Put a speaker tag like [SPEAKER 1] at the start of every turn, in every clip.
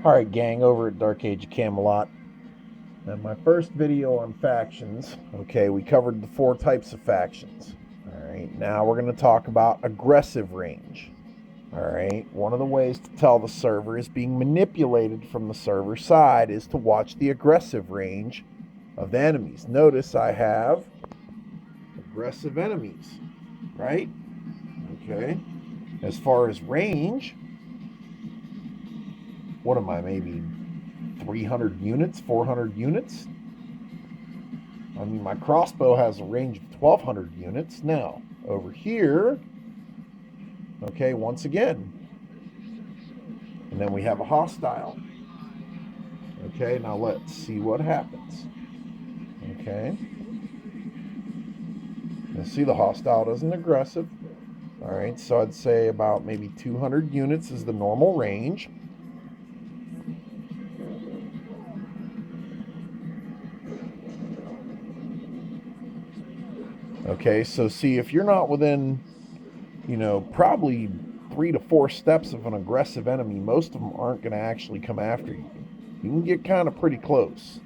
[SPEAKER 1] Alright gang, over at Dark Age of Camelot. And my first video on factions, okay, we covered the 4 types of factions. Alright, now we're going to talk about aggressive range. Alright, one of the ways to tell the server is being manipulated from the server side is to watch the aggressive range of the enemies. Notice I have aggressive enemies, right? Okay, as far as range, what am I, maybe 300 units, 400 units? I mean, my crossbow has a range of 1200 units. Now, over here, okay, once again, and then we have a hostile. Okay, now let's see what happens. Okay, now see, the hostile isn't aggressive. All right, so I'd say about maybe 200 units is the normal range. Okay, so see, if you're not within, probably 3 to 4 steps of an aggressive enemy, most of them aren't going to actually come after you. You can get kind of pretty close.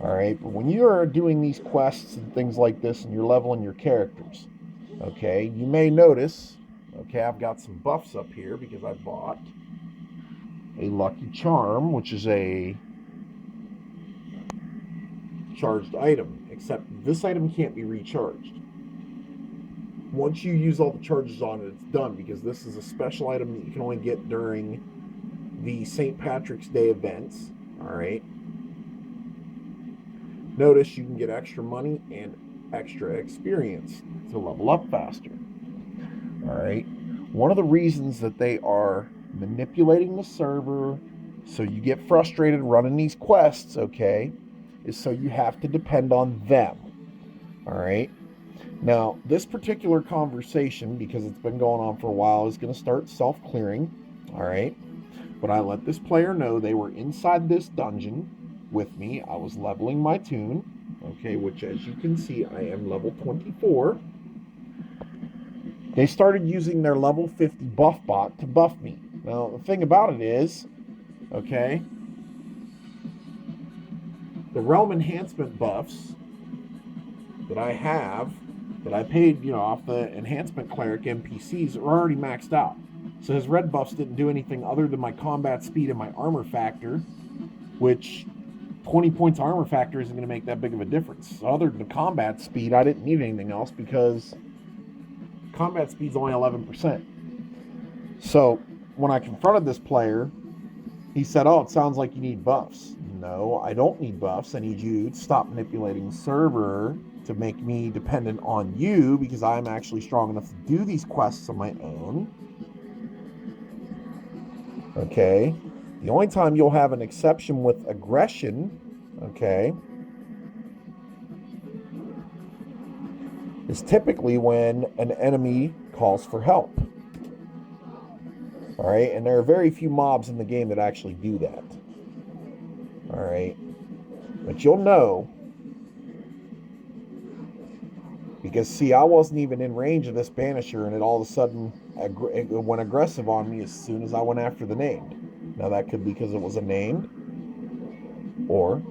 [SPEAKER 1] All right, but when you are doing these quests and things like this and you're leveling your characters, okay, you may notice, okay, I've got some buffs up here because I bought a lucky charm, which is a charged item, except this item can't be recharged. Once you use all the charges on it, it's done, because this is a special item that you can only get during the St. Patrick's Day events. All right. Notice you can get extra money and extra experience to level up faster. All right. One of the reasons that they are manipulating the server so you get frustrated running these quests, okay, is so you have to depend on them. All right. Now, this particular conversation, because it's been going on for a while, is going to start self-clearing. All right. But I let this player know they were inside this dungeon with me. I was leveling my toon, okay, which, as you can see, I am level 24. They started using their level 50 buff bot to buff me. Now, the thing about it is, okay, the realm enhancement buffs that I have, that I paid, off the enhancement cleric NPCs, are already maxed out. So his red buffs didn't do anything other than my combat speed and my armor factor, which 20 points armor factor isn't going to make that big of a difference. So other than combat speed, I didn't need anything else because combat speed's only 11%. So when I confronted this player, he said, "Oh, it sounds like you need buffs." No, I don't need buffs. I need you to stop manipulating the server to make me dependent on you, because I'm actually strong enough to do these quests on my own. Okay. The only time you'll have an exception with aggression, okay, is typically when an enemy calls for help. All right, and there are very few mobs in the game that actually do that. All right, but you'll know, because see, I wasn't even in range of this banisher, and it all of a sudden it went aggressive on me as soon as I went after the named. Now that could be because it was a named, or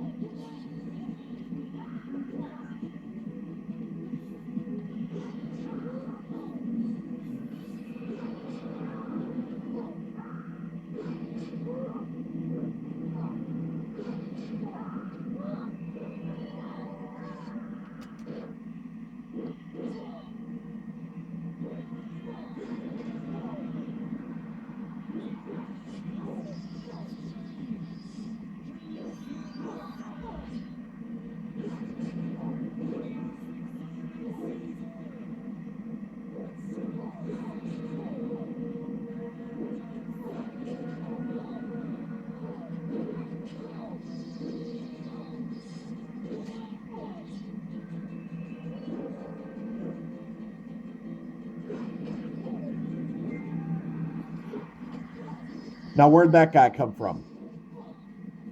[SPEAKER 1] now where'd that guy come from?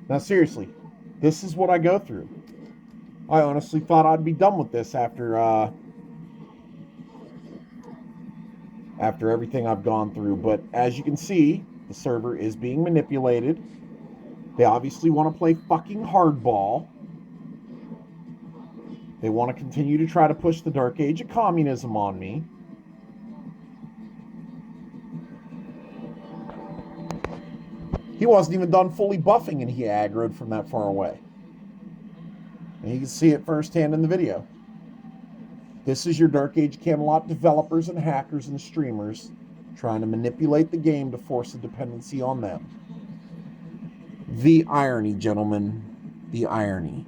[SPEAKER 1] Now seriously, this is what I go through. I honestly thought I'd be done with this after everything I've gone through. But as you can see, the server is being manipulated. They obviously want to play fucking hardball. They want to continue to try to push the dark age of communism on me. He wasn't even done fully buffing and he aggroed from that far away. And you can see it firsthand in the video. This is your Dark Age Camelot developers and hackers and streamers trying to manipulate the game to force a dependency on them. The irony, gentlemen, the irony.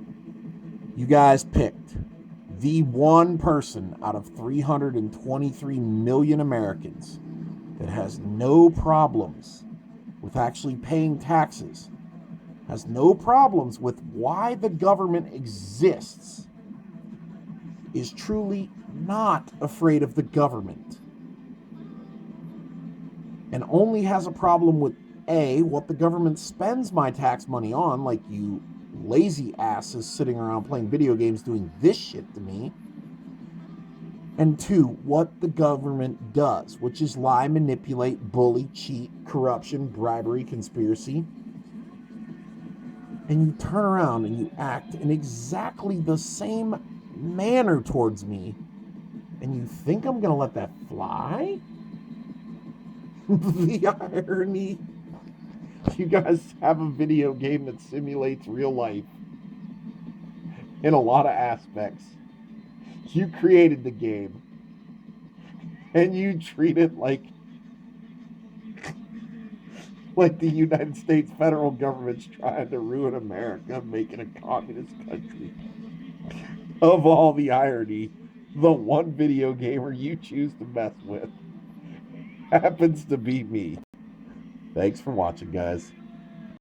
[SPEAKER 1] You guys picked the one person out of 323 million Americans that has no problems with actually paying taxes, has no problems with why the government exists, is truly not afraid of the government, and only has a problem with A, what the government spends my tax money on, like you lazy asses sitting around playing video games doing this shit to me, and 2, what the government does, which is lie, manipulate, bully, cheat, corruption, bribery, conspiracy. And you turn around and you act in exactly the same manner towards me, and you think I'm gonna let that fly? The irony. You guys have a video game that simulates real life in a lot of aspects. You created the game, and you treat it like the United States federal government's trying to ruin America, making a communist country. Of all the irony, the one video gamer you choose to mess with happens to be me. Thanks for watching, guys.